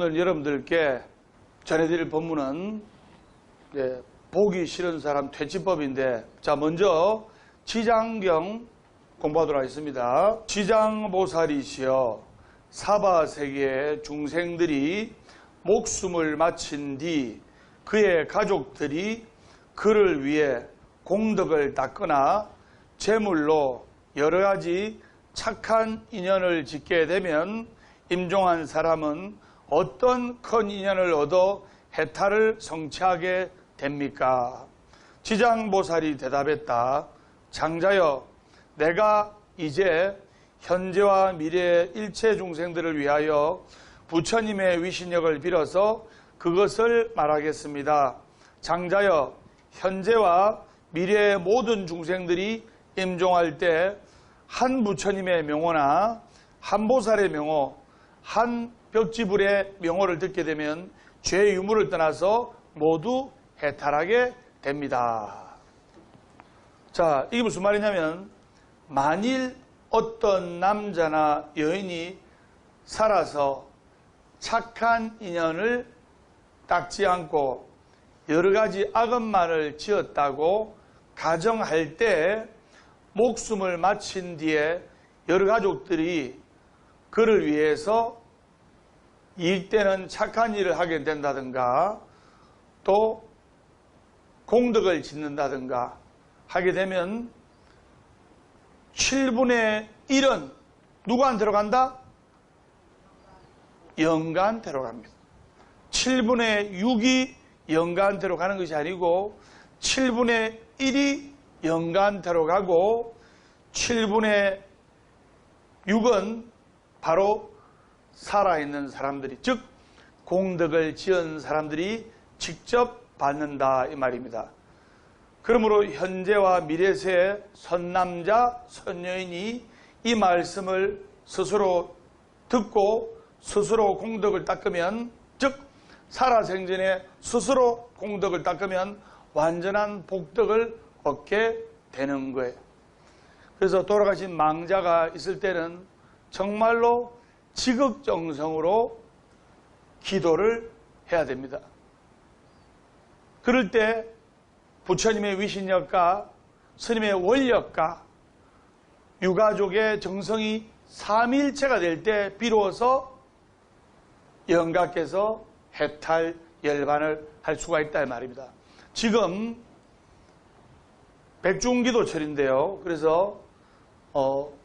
오늘 여러분들께 전해드릴 본문은 보기 싫은 사람 퇴치법인데, 자, 먼저 지장경 공부하도록 하겠습니다. 지장보살이시여 사바세계의 중생들이 목숨을 마친 뒤 그의 가족들이 그를 위해 공덕을 닦거나 제물로 여러 가지 착한 인연을 짓게 되면 임종한 사람은 어떤 큰 인연을 얻어 해탈을 성취하게 됩니까? 지장보살이 대답했다. 장자여, 내가 이제 현재와 미래의 일체 중생들을 위하여 부처님의 위신력을 빌어서 그것을 말하겠습니다. 장자여, 현재와 미래의 모든 중생들이 임종할 때 한 부처님의 명호나 한 보살의 명호, 한 벽지불의 명호를 듣게 되면 죄 유무를 떠나서 모두 해탈하게 됩니다. 자, 이게 무슨 말이냐면, 만일 어떤 남자나 여인이 살아서 착한 인연을 닦지 않고 여러 가지 악업만을 지었다고 가정할 때 목숨을 마친 뒤에 여러 가족들이 그를 위해서 이익되는 착한 일을 하게 된다든가 또 공덕을 짓는다든가 하게 되면 7분의 1은 누구한테로 간다? 영가한테로 갑니다. 7분의 6이 영가한테로 가는 것이 아니고 7분의 1이 영가한테로 가고 7분의 6은 바로 살아있는 사람들이, 즉 공덕을 지은 사람들이 직접 받는다 이 말입니다. 그러므로 현재와 미래세의 선남자, 선여인이 이 말씀을 스스로 듣고 스스로 공덕을 닦으면, 즉 살아생전에 스스로 공덕을 닦으면 완전한 복덕을 얻게 되는 거예요. 그래서 돌아가신 망자가 있을 때는 정말로 지극정성으로 기도를 해야 됩니다. 그럴 때 부처님의 위신력과 스님의 원력과 유가족의 정성이 삼일체가 될 때 비로소 영가께서 해탈 열반을 할 수가 있다 이 말입니다. 지금 백중기도철인데요. 그래서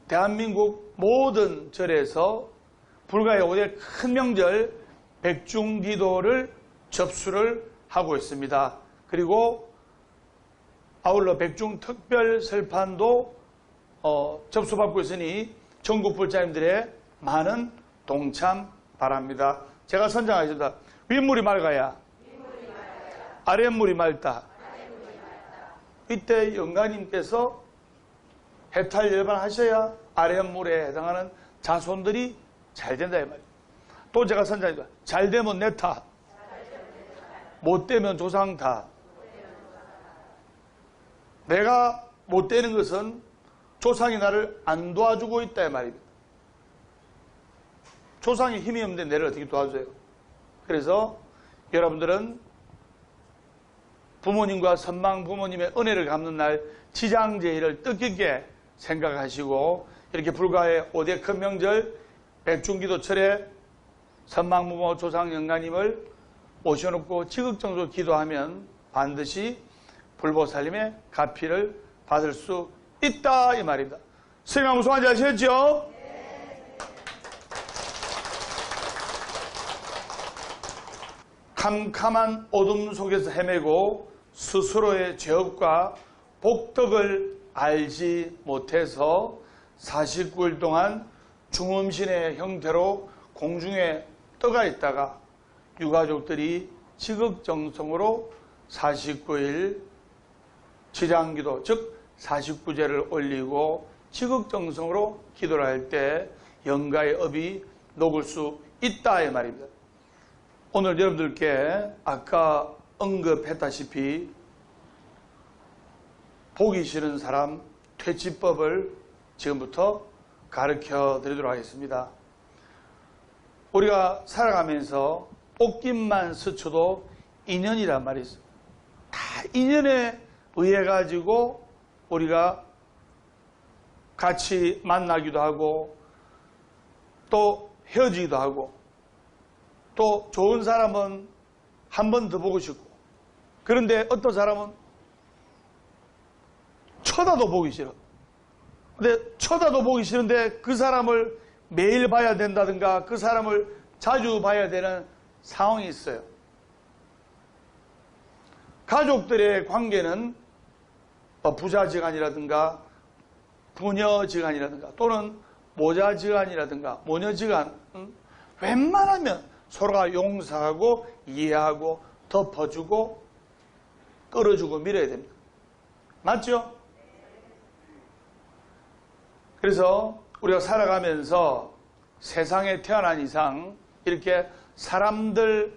대한민국 모든 절에서 불가의 5대 큰 명절 백중기도를 접수를 하고 있습니다. 그리고 아울러 백중특별설판도 접수받고 있으니 전국 불자님들의 많은 동참 바랍니다. 제가 선장하겠습니다. 윗물이 맑아야 아랫물이 맑다. 이때 영가님께서 해탈 열반 하셔야 아랫물에 해당하는 자손들이 잘 된다 이 말이에요. 또 제가 선장입니다. 잘 되면 내 탓, 못 되면 조상 탓. 내가 못 되는 것은 조상이 나를 안 도와주고 있다 이 말입니다. 조상이 힘이 없는데 내를 어떻게 도와줘요? 그래서 여러분들은 부모님과 선망 부모님의 은혜를 갚는 날 지장제의를 뜻깊게 생각하시고, 이렇게 불가의 5대 큰 명절 백중기도철에 선망 부모 조상 영가님을 모셔놓고 지극정성으로 기도하면 반드시 불보살님의 가피를 받을 수 있다 이 말입니다. 스님아 무슨 말인지 아시겠죠? 캄캄한 어둠 속에서 헤매고 스스로의 죄업과 복덕을 알지 못해서 49일 동안 중음신의 형태로 공중에 떠가 있다가 유가족들이 지극정성으로 49일 지장기도, 즉 49제를 올리고 지극정성으로 기도를 할 때 영가의 업이 녹을 수 있다 이 말입니다. 오늘 여러분들께 아까 언급했다시피 보기 싫은 사람 퇴치법을 지금부터 가르쳐 드리도록 하겠습니다. 우리가 살아가면서 옷깃만 스쳐도 인연이란 말이 있어요. 다 인연에 의해 가지고 우리가 같이 만나기도 하고 또 헤어지기도 하고 또 좋은 사람은 한 번 더 보고 싶고 그런데 어떤 사람은 쳐다도 보기 싫어. 근데 쳐다도 보기 싫은데 그 사람을 매일 봐야 된다든가 그 사람을 자주 봐야 되는 상황이 있어요. 가족들의 관계는 부자지간이라든가 부녀지간이라든가 또는 모자지간이라든가 모녀지간 웬만하면 서로가 용서하고 이해하고 덮어주고 끌어주고 밀어야 됩니다. 맞죠? 그래서 우리가 살아가면서 세상에 태어난 이상 이렇게 사람들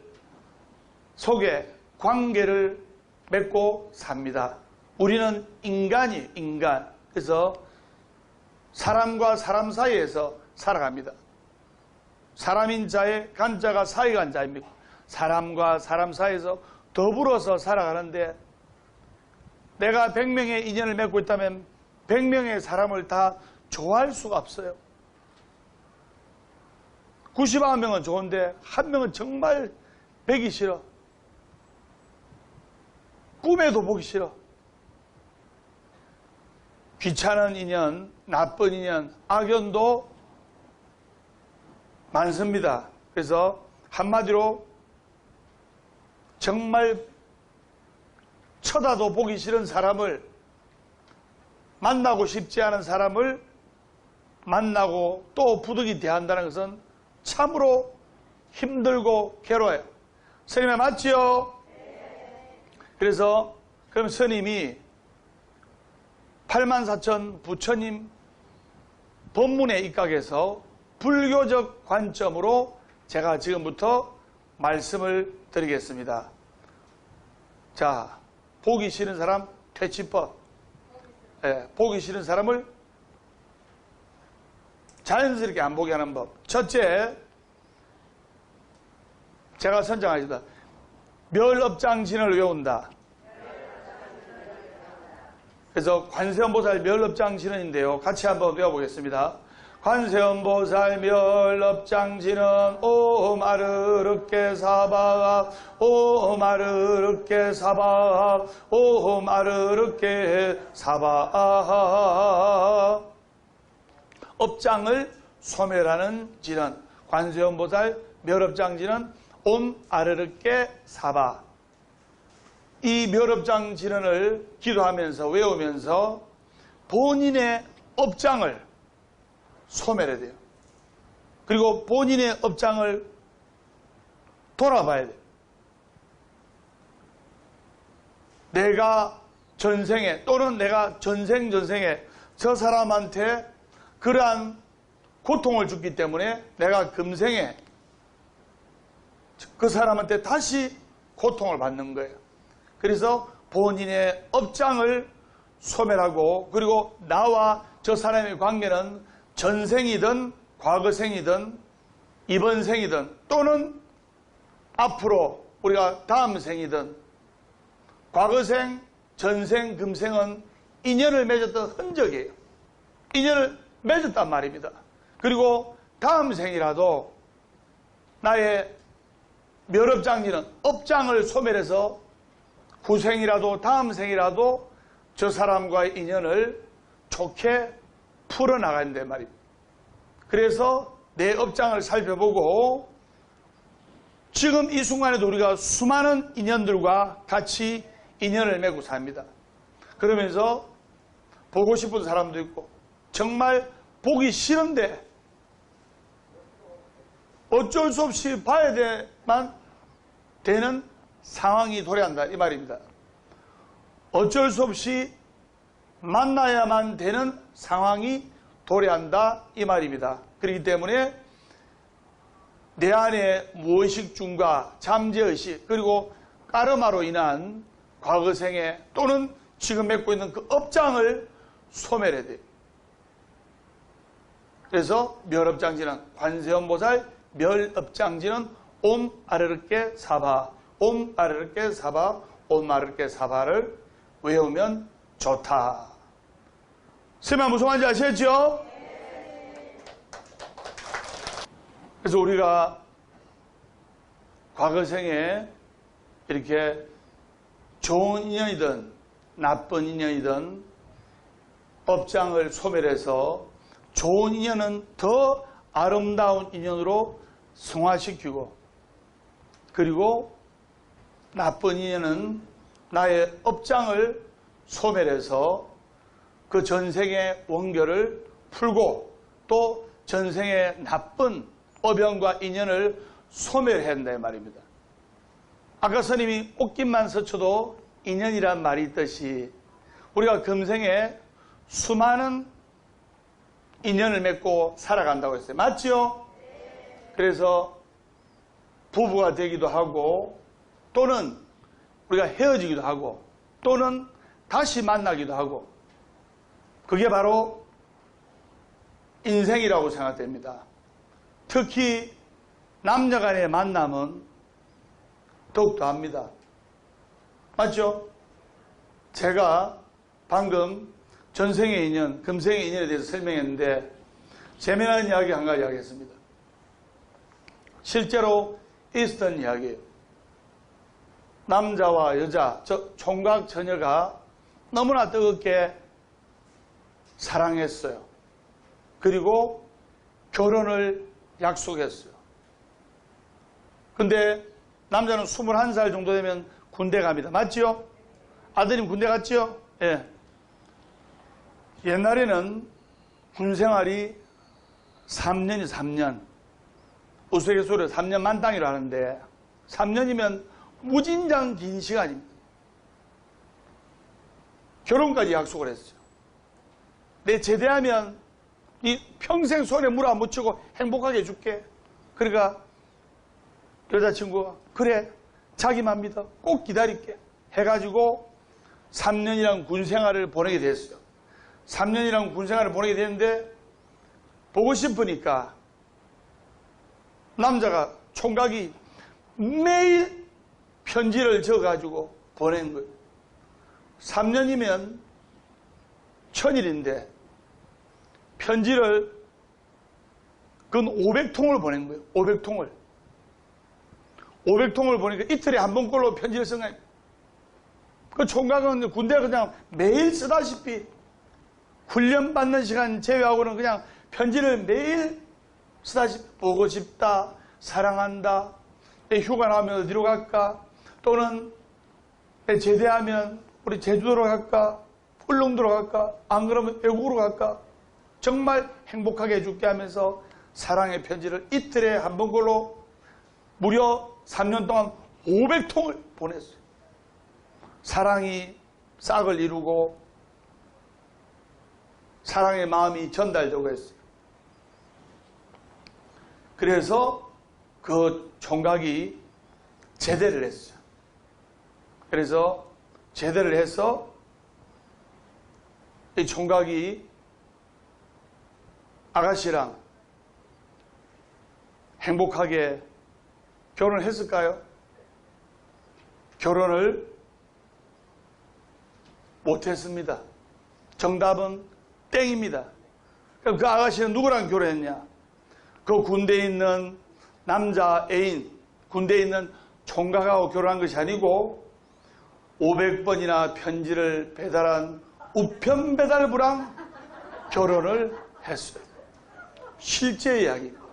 속에 관계를 맺고 삽니다. 우리는 인간이에요, 인간. 그래서 사람과 사람 사이에서 살아갑니다. 사람인 자의 간자가 사이간 자입니다. 사람과 사람 사이에서 더불어서 살아가는데 내가 100명의 인연을 맺고 있다면 100명의 사람을 다 좋아할 수가 없어요. 99명은 좋은데 한 명은 정말 뵈기 싫어. 꿈에도 보기 싫어. 귀찮은 인연, 나쁜 인연, 악연도 많습니다. 그래서 한마디로 정말 쳐다도 보기 싫은 사람을 만나고 싶지 않은 사람을 만나고 또 부득이 대한다는 것은 참으로 힘들고 괴로워요. 스님의 맞지요? 그래서 그럼 스님이 84,000 부처님 법문에 입각해서 불교적 관점으로 제가 지금부터 말씀을 드리겠습니다. 자, 보기 싫은 사람 퇴치법. 보기 싫은 사람을 자연스럽게 안 보게 하는 법. 첫째, 제가 선정하겠습니다. 멸업장진을 외운다. 그래서 관세음보살 멸업장진은인데요. 같이 한번 외워보겠습니다. 관세음보살 멸업장진은 옴 아르륵게 사바 옴 아르륵게 사바 옴 아르륵게 사바. 업장을 소멸하는 진은 관세음보살 멸업장진은 옴 아르륵게 사바. 이 멸업장 진언을 기도하면서 외우면서 본인의 업장을 소멸해야 돼요. 그리고 본인의 업장을 돌아봐야 돼요. 내가 전생에 또는 내가 전생에 저 사람한테 그러한 고통을 줬기 때문에 내가 금생에 그 사람한테 다시 고통을 받는 거예요. 그래서 본인의 업장을 소멸하고 그리고 나와 저 사람의 관계는 전생이든 과거생이든 이번 생이든 또는 앞으로 우리가 다음 생이든 과거생, 전생, 금생은 인연을 맺었던 흔적이에요. 인연을 맺었단 말입니다. 그리고 다음 생이라도 나의 멸업장지는 업장을 소멸해서 후생이라도 다음 생이라도 저 사람과의 인연을 좋게 풀어나가는데 말입니다. 그래서 내 업장을 살펴보고 지금 이 순간에도 우리가 수많은 인연들과 같이 인연을 맺고 삽니다. 그러면서 보고 싶은 사람도 있고 정말 보기 싫은데 어쩔 수 없이 봐야 되는 상황이 도래한다 이 말입니다. 어쩔 수 없이 만나야만 되는 상황이 도래한다 이 말입니다. 그렇기 때문에 내 안에 무의식중과 잠재의식 그리고 까르마로 인한 과거생에 또는 지금 맺고 있는 그 업장을 소멸해야 돼요. 그래서 멸업장지는 관세음보살 멸업장지는 옴 아르르께 사바, 옴 아르르께 사바, 옴 아르르께 사바를 외우면 좋다. 설마 무슨 말인지 아시겠죠? 그래서 우리가 과거생에 이렇게 좋은 인연이든 나쁜 인연이든 업장을 소멸해서 좋은 인연은 더 아름다운 인연으로 승화시키고, 그리고 나쁜 인연은 나의 업장을 소멸해서 그 전생의 원결을 풀고 또 전생의 나쁜 업연과 인연을 소멸해야 한다 말입니다. 아까 스님이 옷깃만 스쳐도 인연이란 말이 있듯이 우리가 금생에 수많은 인연을 맺고 살아간다고 했어요. 맞죠? 그래서 부부가 되기도 하고, 또는 우리가 헤어지기도 하고, 또는 다시 만나기도 하고, 그게 바로 인생이라고 생각됩니다. 특히 남녀 간의 만남은 더욱더 합니다. 맞죠? 제가 방금 전생의 인연, 금생의 인연에 대해서 설명했는데 재미난 이야기 한 가지 하겠습니다. 실제로 있었던 이야기예요. 남자와 여자, 총각 처녀가 너무나 뜨겁게 사랑했어요. 그리고 결혼을 약속했어요. 근데 남자는 21살 정도 되면 군대 갑니다. 맞지요? 아드님 군대 갔지요? 예. 옛날에는 군 생활이 3년이 3년. 우스갯소리로 3년 만땅이라 하는데 3년이면 무진장 긴 시간입니다. 결혼까지 약속을 했어요. 내 제대하면 이 평생 손에 물 안 묻히고 행복하게 해줄게. 그러니까 여자친구가 그래 자기만 믿어 꼭 기다릴게 해가지고 3년이란 군생활을 보내게 됐어요. 3년이란 군생활을 보내게 됐는데 보고 싶으니까 남자가 총각이 매일 편지를 적어가지고 보낸 거예요. 3년이면 1000일인데 편지를 그건 500통을 보낸 거예요. 500통을. 500통을 보니까 이틀에 한 번꼴로 편지를 쓴 거예요. 그 총각은 군대 그냥 매일 쓰다시피 훈련받는 시간 제외하고는 그냥 편지를 매일 쓰다시피 보고 싶다, 사랑한다, 휴가 나오면 어디로 갈까, 또는 제대하면 우리 제주도로 갈까, 울릉도로 갈까, 안 그러면 외국으로 갈까, 정말 행복하게 해줄게 하면서 사랑의 편지를 이틀에 한 번꼴로 무려 3년 동안 500통을 보냈어요. 사랑이 싹을 이루고 사랑의 마음이 전달되고 했어요. 그래서 그 총각이 제대를 했어요. 그래서 제대를 해서 이 총각이 아가씨랑 행복하게 결혼을 했을까요? 결혼을 못했습니다. 정답은 땡입니다. 그럼 그 아가씨는 누구랑 결혼했냐? 그 군대에 있는 남자 애인, 군대에 있는 총각하고 결혼한 것이 아니고 500번이나 편지를 배달한 우편배달부랑 결혼을 했어요. 실제 이야기입니다.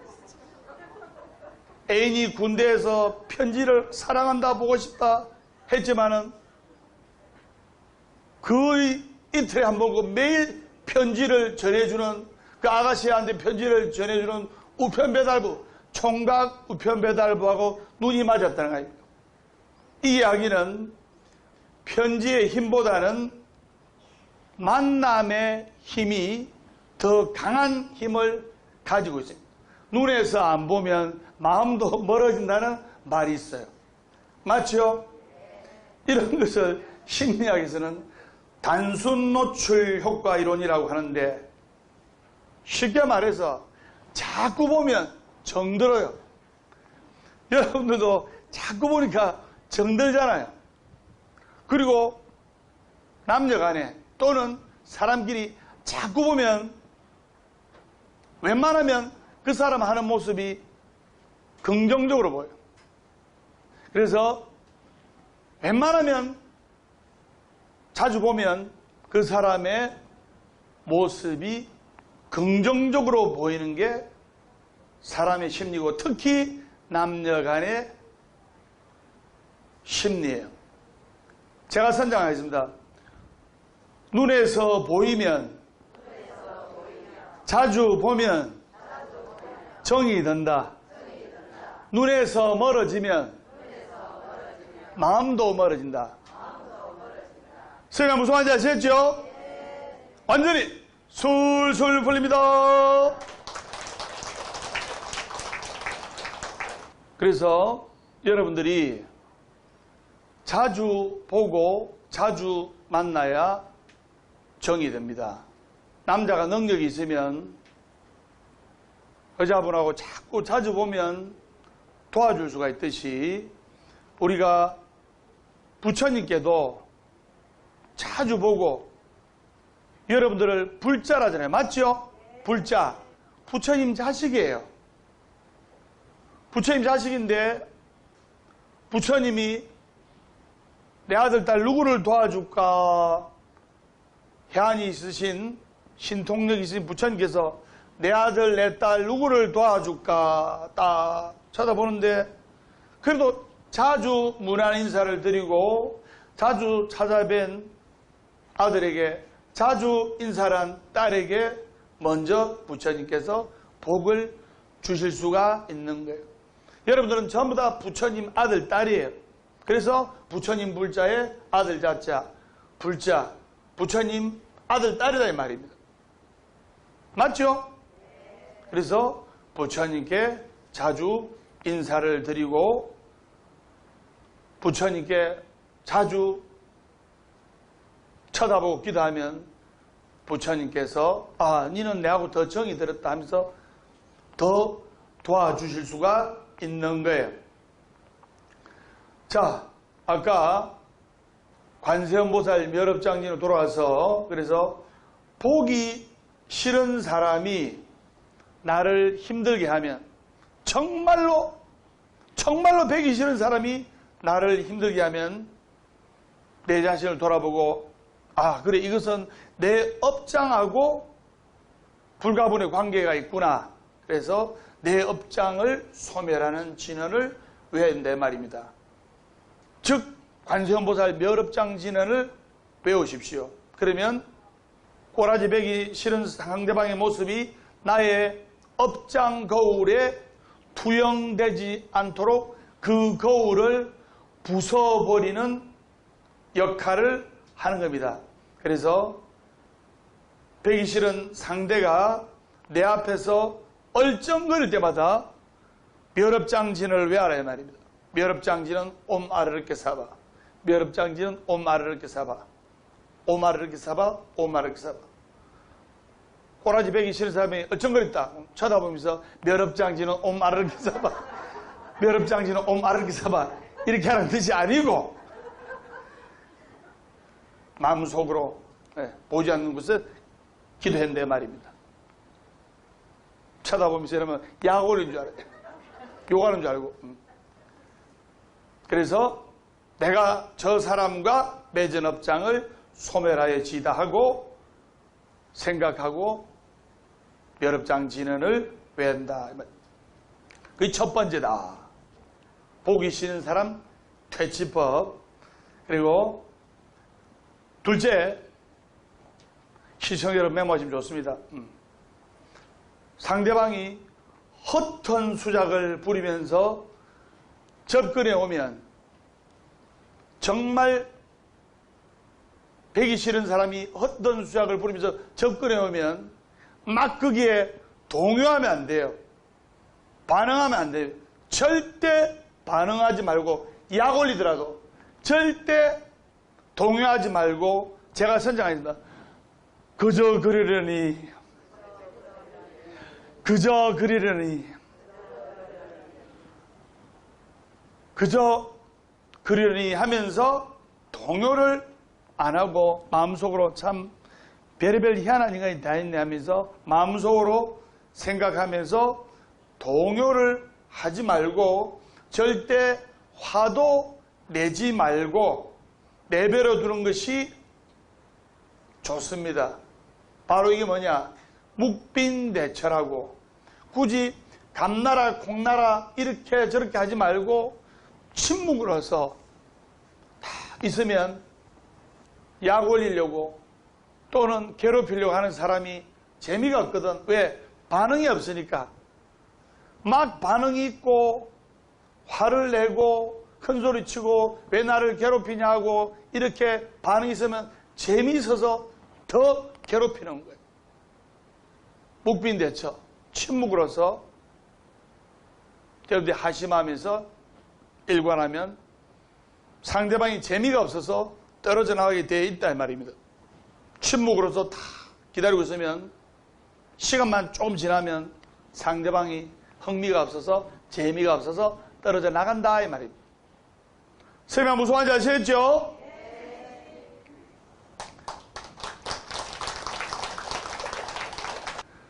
애인이 군대에서 편지를 사랑한다, 보고 싶다 했지만은 그 이틀에 한 번 그 매일 편지를 전해주는 그 아가씨한테 편지를 전해주는 우편배달부, 총각 우편배달부하고 눈이 맞았다는 거 아닙니까? 이 이야기는 편지의 힘보다는 만남의 힘이 더 강한 힘을 가지고 있습니다. 눈에서 안 보면 마음도 멀어진다는 말이 있어요. 맞죠? 이런 것을 심리학에서는 단순 노출 효과 이론이라고 하는데, 쉽게 말해서 자꾸 보면 정들어요. 여러분들도 자꾸 보니까 정들잖아요. 그리고 남녀 간에 또는 사람끼리 자꾸 보면 웬만하면 그 사람 하는 모습이 긍정적으로 보여요. 그래서 웬만하면 자주 보면 그 사람의 모습이 긍정적으로 보이는 게 사람의 심리고 특히 남녀 간의 심리예요. 제가 선정하겠습니다. 눈에서 보이면 자주 보면 정이 든다. 눈에서 멀어지면 마음도 멀어진다. 선생님 무슨 말인지 아시겠죠? 완전히 술술 풀립니다. 그래서 여러분들이 자주 보고 자주 만나야 정이 됩니다. 남자가 능력이 있으면 여자분하고 자꾸 자주 보면 도와줄 수가 있듯이 우리가 부처님께도 자주 보고 여러분들을 불자라잖아요. 맞죠? 불자. 부처님 자식이에요. 부처님 자식인데 부처님이 내 아들, 딸 누구를 도와줄까? 해안이 있으신 신통력 있으신 부처님께서 내 아들, 내 딸 누구를 도와줄까? 딱 쳐다보는데 그래도 자주 문안 인사를 드리고 자주 찾아뵌 아들에게 자주 인사를 한 딸에게 먼저 부처님께서 복을 주실 수가 있는 거예요. 여러분들은 전부 다 부처님 아들, 딸이에요. 그래서 부처님 불자에 아들 자자, 불자, 부처님 아들, 딸이다 이 말입니다. 맞죠? 그래서 부처님께 자주 인사를 드리고 부처님께 자주 쳐다보고 기도하면 부처님께서 너는 내하고 더 정이 들었다 하면서 더 도와주실 수가 있는 거예요. 자, 아까 관세음보살 멸업장진으로 돌아와서 그래서 보기 싫은 사람이 나를 힘들게 하면 정말로 보기 싫은 사람이 나를 힘들게 하면 내 자신을 돌아보고 그래 이것은 내 업장하고 불가분의 관계가 있구나. 그래서 내 업장을 소멸하는 진언을 외워야 된다 말입니다. 즉 관세음보살 멸업장 진언을 외우십시오. 그러면 꼬라지 베기 싫은 상대방의 모습이 나의 업장 거울에 투영되지 않도록 그 거울을 부숴버리는 역할을 하는 겁니다. 그래서 베기 싫은 상대가 내 앞에서 얼쩡거릴 때마다 멸업장진을 외워라 말입니다. 멸업장진은 옴 아르르케 사바, 멸업장진은 옴 아르르케 사바, 옴 아르르케 사바, 옴 아르르케 사바. 꼬라지 베기 싫은 사람이 얼쩡거렸다 쳐다보면서 멸업장진은 옴 아르르케 사바, 멸업장진은 옴 아르르케 사바 이렇게 하는 뜻이 아니고 마음속으로 보지 않는 곳에 기도했는데 말입니다. 쳐다보면서 이러면 약 올린 줄 알아요. 욕하는 줄 알고. 그래서 내가 저 사람과 맺은 업장을 소멸하여 지다하고 생각하고 멸업장 진언을 외운다. 그게 첫 번째다. 보기 싫은 사람 퇴치법. 그리고 둘째, 시청자 여러분 메모하시면 좋습니다. 상대방이 헛된 수작을 부리면서 접근해 오면 정말 배기 싫은 사람이 헛된 수작을 부리면서 접근해 오면 막 거기에 동요하면 안 돼요. 반응하면 안 돼요. 절대 반응하지 말고 약 올리더라도 절대 동요하지 말고 제가 선정하겠습니다. 그저 그러려니 그저 그러니 하면서 동요를 안 하고 마음속으로 참 별의별 희한한 인간이 다 있네 하면서 마음속으로 생각하면서 동요를 하지 말고 절대 화도 내지 말고 내버려 두는 것이 좋습니다. 바로 이게 뭐냐? 묵빈대처라고. 굳이 감나라 콩나라 이렇게 저렇게 하지 말고 침묵을 해서 다 있으면 약 올리려고 또는 괴롭히려고 하는 사람이 재미가 없거든. 왜? 반응이 없으니까. 막 반응이 있고 화를 내고 큰소리치고 왜 나를 괴롭히냐고 이렇게 반응이 있으면 재미있어서 더 괴롭히는 거예요. 묵빈대처, 침묵으로서 여러분들이 하심하면서 일관하면 상대방이 재미가 없어서 떨어져 나가게 되어 있다 이 말입니다. 침묵으로서 다 기다리고 있으면 시간만 조금 지나면 상대방이 흥미가 없어서 재미가 없어서 떨어져 나간다 이 말입니다. 설명 무서운지 아시겠죠?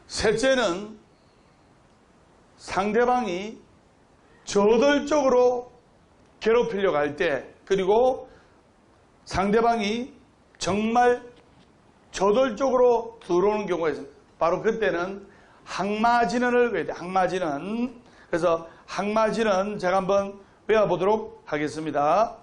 셋째는 상대방이 저돌적으로 괴롭히려고 할 때, 그리고 상대방이 정말 저돌적으로 들어오는 경우가 있습니다. 바로 그때는 항마진언을 외워야 돼요. 항마진언. 그래서 항마진언 제가 한번 외워보도록 하겠습니다.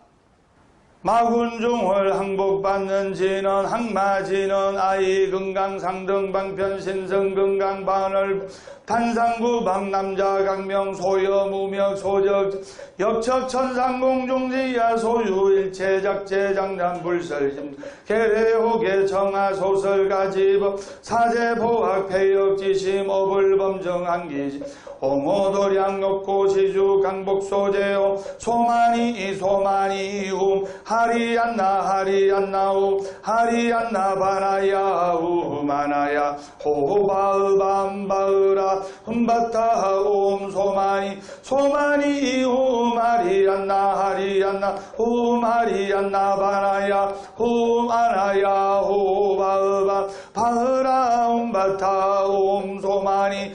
마군중월 항복받는 진언 항마진언 아이 금강상등 방편 신성 금강 반을 단상구 방남자 강명 소여 무명 소적 역척 천상공중지야 소유 일체작 제장단 불설심 계례호계 정하 소설가지법 사제보학 폐역지심 어불범정 한기지 옹호도량 욕고시주 강복소제오 소만이 움 하리안나 움 하리안나 바나야 우마나야 호바으밤바으라 흠바타 움 소만이 움 하리안나 움 하리안나 바나야 훔아나야 호바으밤 바으라 흠바타 움 소만이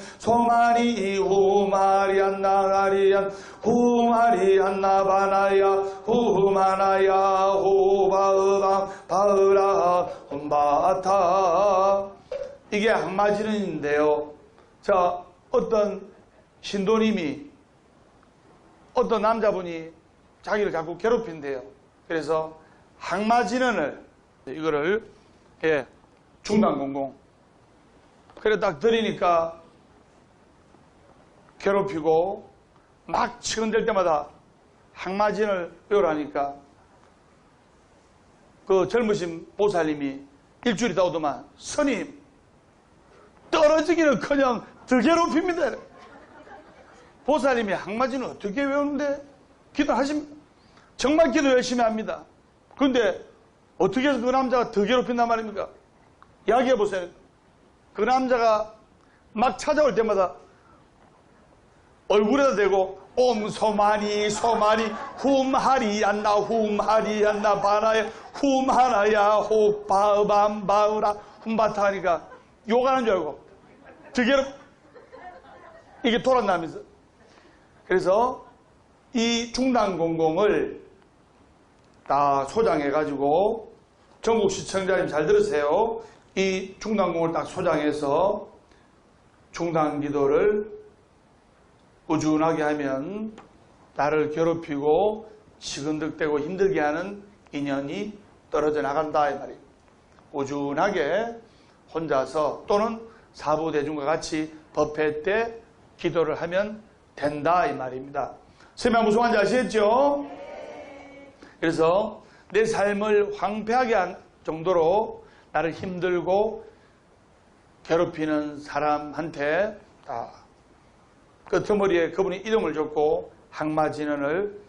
후마리안나 바나야 후마나야 호바으방 바으라 흠바타. 이게 항마진언인데요. 자, 어떤 신도님이 어떤 남자분이 자기를 자꾸 괴롭힌대요. 그래서 항마진언을 이거를 중단공공 그래 딱 들으니까 괴롭히고 막 치근댈 때마다 항마진을 외우라니까 그 젊으신 보살님이 일주일 있다 오더만 스님 떨어지기는 그냥 더 괴롭힙니다. 보살님이 항마진을 어떻게 외우는데 기도하십니다. 정말 기도 열심히 합니다. 그런데 어떻게 해서 그 남자가 더 괴롭힌단 말입니까? 이야기해 보세요. 그 남자가 막 찾아올 때마다 얼굴에다 대고 소만이 훔하리안나 바나야 훔하나야 호바밤바우라 훔바타 하니까 욕하는 줄 알고 더 이게 돌아나면서 그래서 이 중단공공을 다 소장해가지고 전국 시청자님 잘 들으세요. 이 중단공을 딱 소장해서 중단기도를 꾸준하게 하면 나를 괴롭히고 시근득대고 힘들게 하는 인연이 떨어져 나간다 이 말이에요. 꾸준하게 혼자서 또는 사부대중과 같이 법회 때 기도를 하면 된다 이 말입니다. 설명 무슨 말인지 아시겠죠? 그래서 내 삶을 황폐하게 한 정도로 나를 힘들고 괴롭히는 사람한테 끄트머리에 그분이 이름을 줬고 항마진언을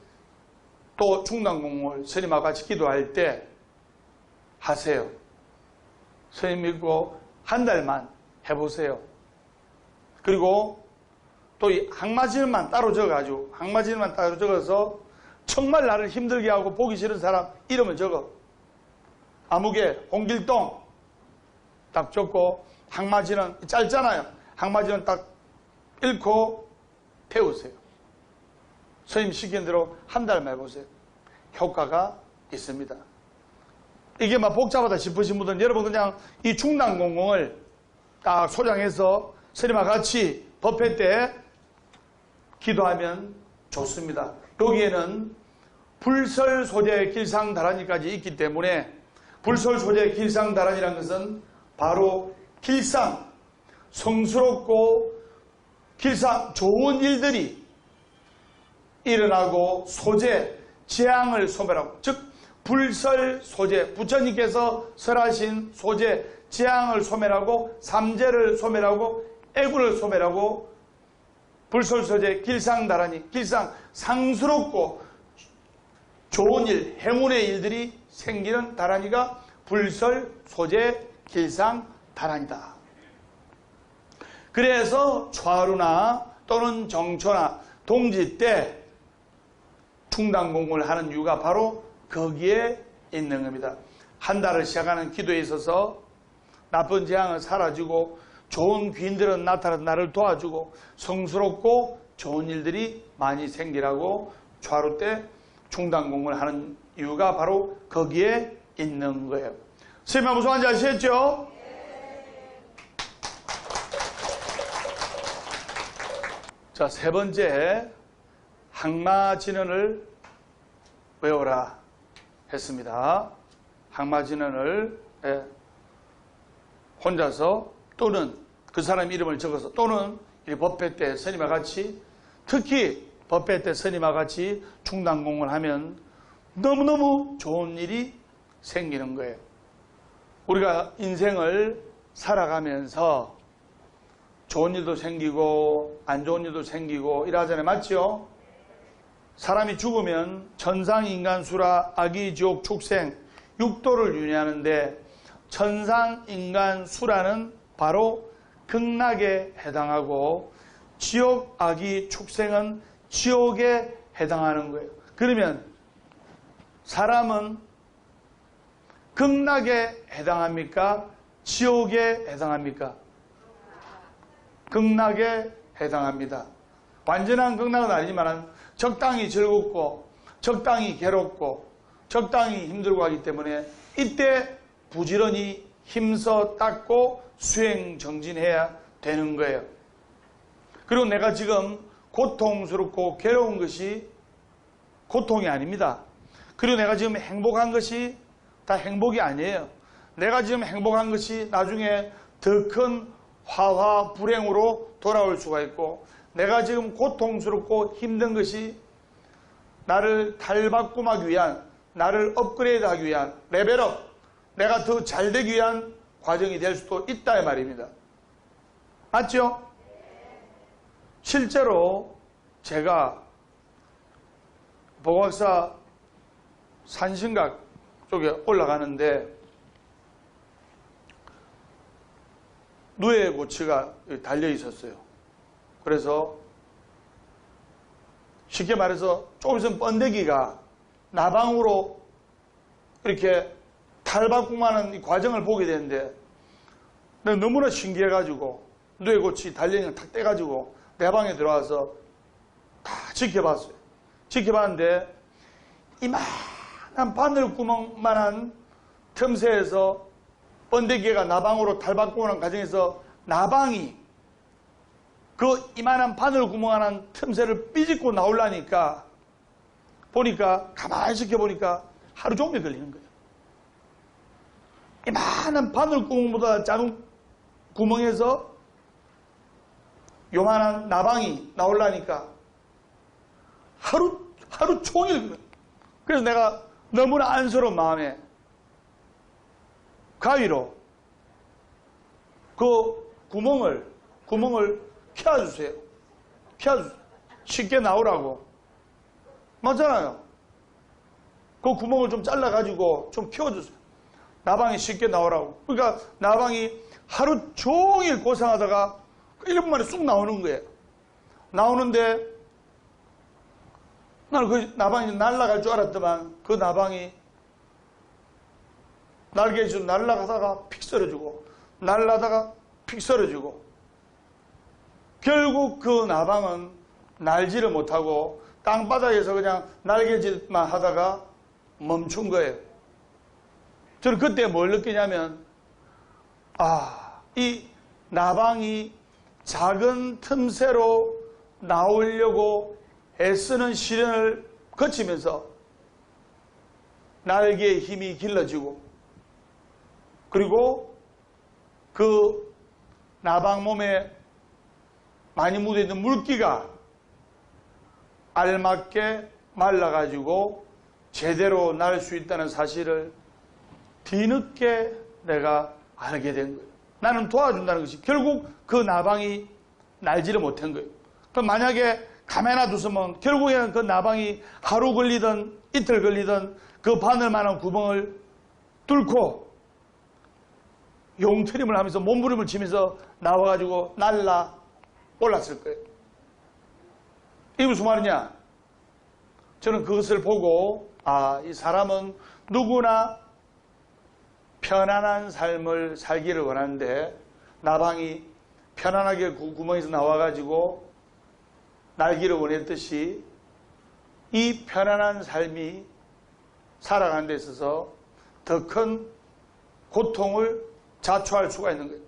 또 중단공을 스님하고 같이 기도할 때 하세요. 스님 믿고 한 달만 해보세요. 그리고 또 이 항마진언만 따로 적어가지고 항마진언만 따로 적어서 정말 나를 힘들게 하고 보기 싫은 사람 이름을 적어. 아무개, 홍길동 딱 적고 항마지는 짧잖아요. 항마지는 딱 읽고 태우세요. 선생님 시킨 대로 한 달만 해보세요. 효과가 있습니다. 이게 막 복잡하다 싶으신 분들은 여러분 그냥 이 충당공공을 딱 소장해서 스님과 같이 법회 때 기도하면 좋습니다. 여기에는 불설 소재 길상다란이까지 있기 때문에 불설 소재 길상다란이라는 것은 바로 길상, 성스럽고 길상 좋은 일들이 일어나고 소재, 재앙을 소멸하고, 즉 불설 소재, 부처님께서 설하신 소재, 재앙을 소멸하고 삼재를 소멸하고 애구를 소멸하고 불설 소재 길상다란이, 길상 상스럽고 좋은 일, 행운의 일들이 생기는 다란이가 불설 소재 길상다란이다. 그래서 좌루나 또는 정초나 동지 때 충당공공을 하는 이유가 바로 거기에 있는 겁니다. 한 달을 시작하는 기도에 있어서 나쁜 재앙은 사라지고 좋은 귀인들은 나타나서 나를 도와주고 성스럽고 좋은 일들이 많이 생기라고 좌루 때 충당공공을 하는 이유가 바로 거기에 있는 거예요. 선생님 무슨 말인지 아시겠죠? 자, 세 번째 항마진언을 외워라 했습니다. 항마진언을 혼자서 또는 그 사람 이름을 적어서 또는 법회 때 스님과 같이, 특히 법회 때 스님과 같이 충당공을 하면 너무너무 좋은 일이 생기는 거예요. 우리가 인생을 살아가면서 좋은 일도 생기고 안 좋은 일도 생기고 이러잖아요. 맞죠? 사람이 죽으면 천상, 인간, 수라, 아기, 지옥, 축생, 육도를 윤회하는데 천상, 인간, 수라는 바로 극락에 해당하고 지옥, 아기, 축생은 지옥에 해당하는 거예요. 그러면 사람은 극락에 해당합니까? 지옥에 해당합니까? 극락에 해당합니다. 완전한 극락은 아니지만 적당히 즐겁고 적당히 괴롭고 적당히 힘들고 하기 때문에 이때 부지런히 힘써 닦고 수행정진해야 되는 거예요. 그리고 내가 지금 고통스럽고 괴로운 것이 고통이 아닙니다. 그리고 내가 지금 행복한 것이 다 행복이 아니에요. 내가 지금 행복한 것이 나중에 더 큰 화화 불행으로 돌아올 수가 있고, 내가 지금 고통스럽고 힘든 것이 나를 탈바꿈하기 위한, 나를 업그레이드하기 위한 레벨업, 내가 더 잘 되기 위한 과정이 될 수도 있다 이 말입니다. 맞죠? 실제로 제가 보각사 산신각 쪽에 올라가는데 누에 고치가 달려 있었어요. 그래서 쉽게 말해서 조금 있으면 번데기가 나방으로 이렇게 탈바꿈하는 이 과정을 보게 되는데 내가 너무나 신기해가지고 누에 고치 달려있는 걸 탁 떼가지고 내 방에 들어와서 다 지켜봤어요. 지켜봤는데 이만한 바늘구멍만한 틈새에서 번데기가 나방으로 탈바꿈하는 과정에서 나방이 그 이만한 바늘구멍만한 틈새를 삐집고 나오려니까 보니까 가만히 지켜보니까 하루 종일 걸리는 거예요. 이만한 바늘구멍보다 작은 구멍에서 요만한 나방이 나오려니까 하루 종일 거예요. 그래서 내가 너무나 안쓰러운 마음에 가위로 그 구멍을 켜주세요. 켜주세요. 쉽게 나오라고. 맞잖아요. 그 구멍을 좀 잘라가지고 좀 키워주세요. 나방이 쉽게 나오라고. 그러니까 나방이 하루 종일 고생하다가 1분 만에 쑥 나오는 거예요. 나오는데 나는 그 나방이 날아갈 줄 알았더만 그 나방이 날개에서 날아가다가 픽 쓰러지고 날아다가 픽 쓰러지고 결국 그 나방은 날지를 못하고 땅바닥에서 그냥 날개짓만 하다가 멈춘 거예요. 저는 그때 뭘 느끼냐면 이 나방이 작은 틈새로 나오려고 애쓰는 시련을 거치면서 날개의 힘이 길러지고 그리고 그 나방 몸에 많이 묻어있는 물기가 알맞게 말라가지고 제대로 날 수 있다는 사실을 뒤늦게 내가 알게 된 거예요. 나는 도와준다는 것이 결국 그 나방이 날지를 못한 거예요. 그럼 만약에 가만히 놔두면 결국에는 그 나방이 하루 걸리든 이틀 걸리든 그 바늘만한 구멍을 뚫고 용트림을 하면서 몸부림을 치면서 나와가지고 날라 올랐을 거예요. 이게 무슨 말이냐? 저는 그것을 보고 이 사람은 누구나 편안한 삶을 살기를 원하는데 나방이 편안하게 구멍에서 나와가지고 날기를 원했듯이 이 편안한 삶이 살아가는 데 있어서 더 큰 고통을 자초할 수가 있는 거예요.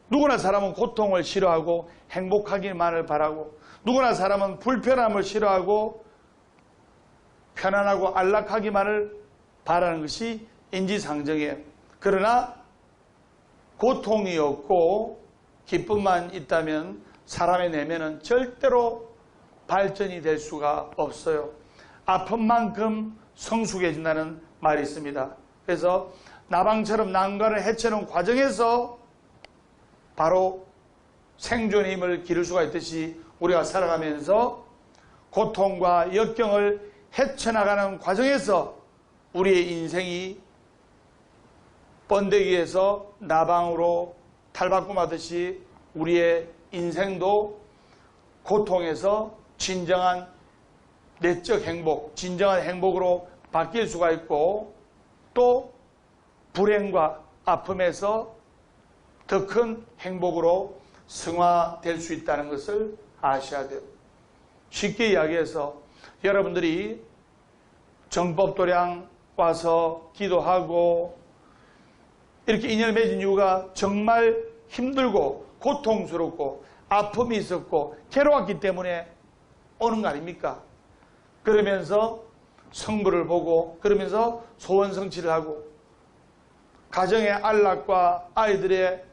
누구나 사람은 고통을 싫어하고 행복하기만을 바라고 누구나 사람은 불편함을 싫어하고 편안하고 안락하기만을 바라는 것이 인지상정이에요. 그러나 고통이 없고 기쁨만 있다면 사람의 내면은 절대로 발전이 될 수가 없어요. 아픈 만큼 성숙해진다는 말이 있습니다. 그래서 나방처럼 난관을 헤쳐놓은 과정에서 바로 생존의 힘을 기를 수가 있듯이 우리가 살아가면서 고통과 역경을 헤쳐나가는 과정에서 우리의 인생이 번데기에서 나방으로 탈바꿈하듯이 우리의 인생도 고통에서 진정한 내적 행복, 진정한 행복으로 바뀔 수가 있고 또 불행과 아픔에서 더 큰 행복으로 승화될 수 있다는 것을 아셔야 돼요. 쉽게 이야기해서 여러분들이 정법도량 와서 기도하고 이렇게 인연을 맺은 이유가 정말 힘들고 고통스럽고 아픔이 있었고 괴로웠기 때문에 오는 거 아닙니까? 그러면서 성부를 보고 그러면서 소원 성취를 하고 가정의 안락과 아이들의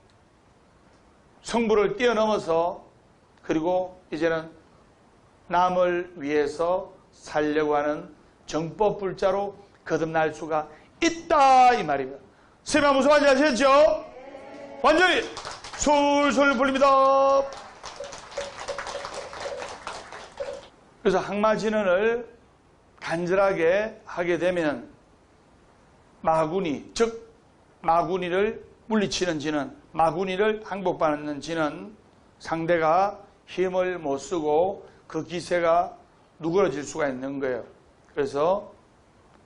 성부를 뛰어넘어서 그리고 이제는 남을 위해서 살려고 하는 정법불자로 거듭날 수가 있다 이 말입니다. 선생님 무슨 말인지 아시겠죠? 네. 완전히 술술 불립니다. 그래서 항마진언을 간절하게 하게 되면 마구니 즉 마구니를 물리치는 진언, 마구니를 항복받는 진언, 상대가 힘을 못 쓰고 그 기세가 누그러질 수가 있는 거예요. 그래서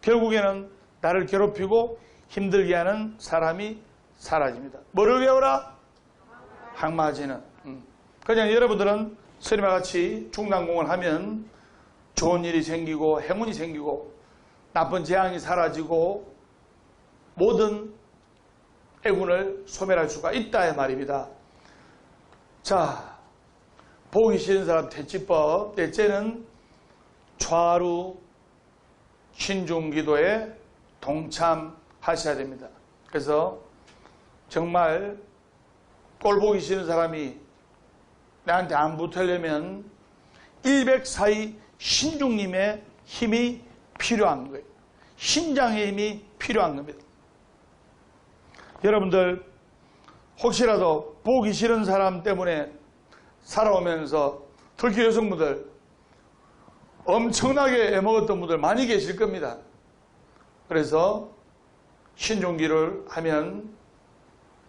결국에는 나를 괴롭히고 힘들게 하는 사람이 사라집니다. 뭐를 외워라? 항마진언. 그냥 여러분들은 스님과 같이 중단공을 하면 좋은 일이 생기고 행운이 생기고 나쁜 재앙이 사라지고 모든 애군을 소멸할 수가 있다 이 말입니다. 자, 보기 싫은 사람 퇴치법. 넷째는 좌루 신중기도에 동참하셔야 됩니다. 그래서 정말 꼴 보기 싫은 사람이 나한테 안 붙으려면 100사의 신중님의 힘이 필요한 거예요. 신장의 힘이 필요한 겁니다. 여러분들 혹시라도 보기 싫은 사람 때문에 살아오면서 특히 여성분들 엄청나게 애먹었던 분들 많이 계실 겁니다. 그래서 신중기를 하면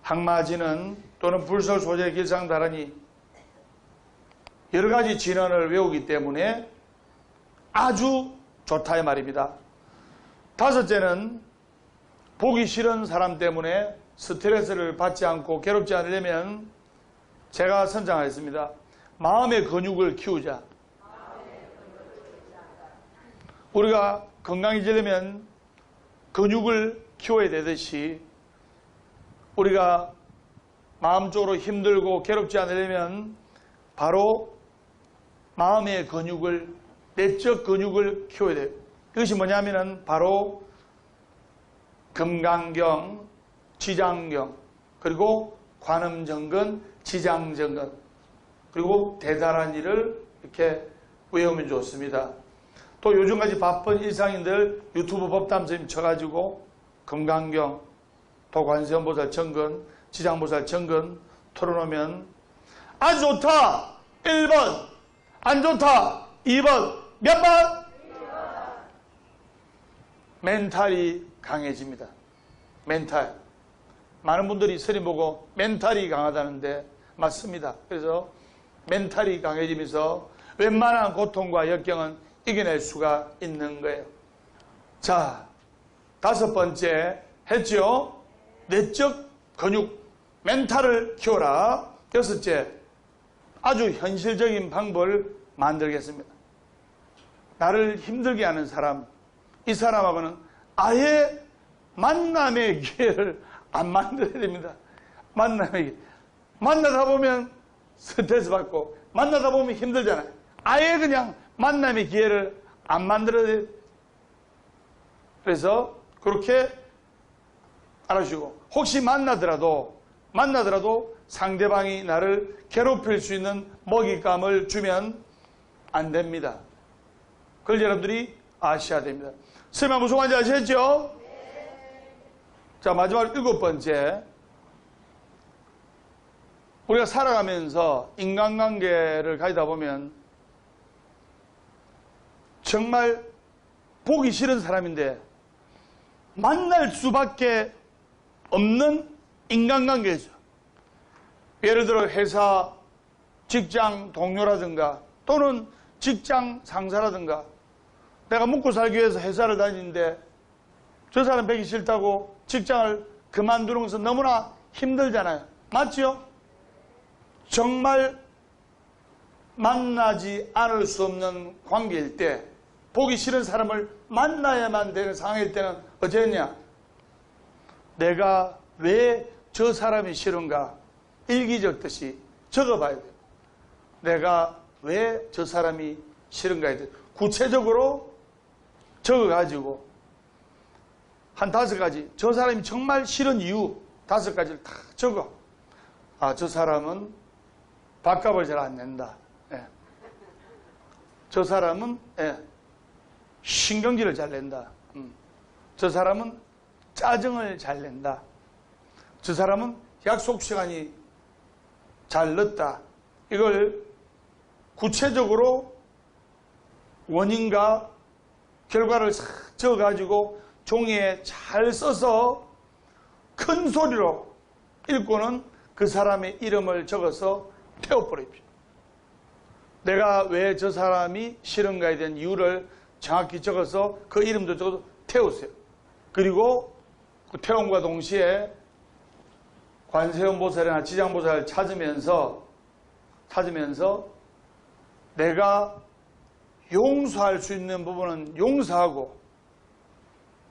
항마진언 또는 불설소재 길상다란이 여러 가지 진언을 외우기 때문에 아주 좋다 이 말입니다. 다섯째는 보기 싫은 사람 때문에 스트레스를 받지 않고 괴롭지 않으려면 제가 선창하였습니다. 마음의 근육을 키우자. 우리가 건강해지려면 근육을 키워야 되듯이 우리가 마음적으로 힘들고 괴롭지 않으려면 바로 마음의 근육을, 내적 근육을 키워야 돼요. 이것이 뭐냐면은 바로 금강경, 지장경, 그리고 관음정근, 지장정근, 그리고 대단한 일을 이렇게 외우면 좋습니다. 또 요즘까지 바쁜 일상인들 유튜브 법담 선생님 쳐가지고 금강경, 또 관세음보살 정근, 지장보살 정근 털어놓으면 아주 좋다 1번, 안 좋다 2번, 몇 번? 멘탈이 강해집니다. 멘탈. 많은 분들이 스님 보고 멘탈이 강하다는데 맞습니다. 그래서 멘탈이 강해지면서 웬만한 고통과 역경은 이겨낼 수가 있는 거예요. 자, 다섯 번째 했죠? 내적 근육, 멘탈을 키워라. 여섯째, 아주 현실적인 방법을 만들겠습니다. 나를 힘들게 하는 사람, 이 사람하고는 아예 만남의 기회를 안 만들어야 됩니다. 만나다 보면 스트레스 받고 만나다 보면 힘들잖아요. 아예 그냥 만남의 기회를 안 만들어야 돼요. 그래서 그렇게 알아주시고 혹시 만나더라도 상대방이 나를 괴롭힐 수 있는 먹잇감을 주면 안 됩니다. 그걸 여러분들이 아셔야 됩니다. 설마 무슨 말인지 아시겠죠? 자, 마지막 일곱 번째. 우리가 살아가면서 인간관계를 가지다 보면 정말 보기 싫은 사람인데 만날 수밖에 없는 인간관계죠. 예를 들어 회사, 직장 동료라든가 또는 직장 상사라든가 내가 먹고 살기 위해서 회사를 다니는데 저 사람 뵈기 싫다고 직장을 그만두는 것은 너무나 힘들잖아요. 맞죠? 정말 만나지 않을 수 없는 관계일 때 보기 싫은 사람을 만나야만 되는 상황일 때는 어쨌냐? 내가 왜 저 사람이 싫은가? 일기 적듯이 적어봐야 돼요. 내가 왜 저 사람이 싫은가에 대해서 구체적으로 적어가지고 한 5가지, 저 사람이 정말 싫은 이유 5가지를 다 적어. 아, 저 사람은 밥값을 잘 안 낸다. 예. 저 사람은 신경질을 잘 낸다. 저 사람은 짜증을 잘 낸다. 저 사람은 약속 시간이 잘 늦다. 이걸 구체적으로 원인과 결과를 싹 적어가지고 종이에 잘 써서 큰 소리로 읽고는 그 사람의 이름을 적어서 태워버립시오. 내가 왜 저 사람이 싫은가에 대한 이유를 정확히 적어서 그 이름도 적어서 태우세요. 그리고 그 태움과 동시에 관세음보살이나 지장보살을 찾으면서 내가 용서할 수 있는 부분은 용서하고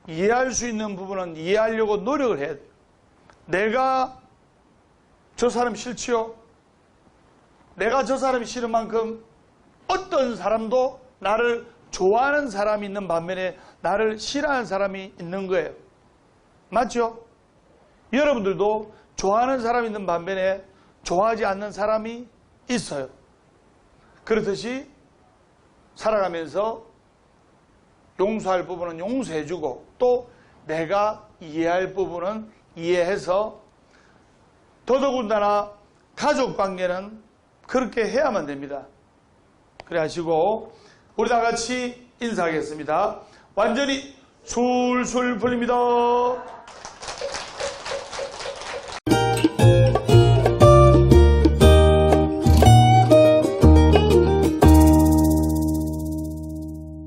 이해할 수 있는 부분은 이해하려고 노력을 해야 돼요. 내가 저 사람 싫지요? 내가 저 사람이 싫은 만큼 어떤 사람도 나를 좋아하는 사람이 있는 반면에 나를 싫어하는 사람이 있는 거예요. 맞죠? 여러분들도 좋아하는 사람이 있는 반면에 좋아하지 않는 사람이 있어요. 그렇듯이 살아가면서 용서할 부분은 용서해주고 또 내가 이해할 부분은 이해해서 더더군다나 가족관계는 그렇게 해야만 됩니다. 그래 하시고 우리 다 같이 인사하겠습니다. 완전히 술술 풀립니다.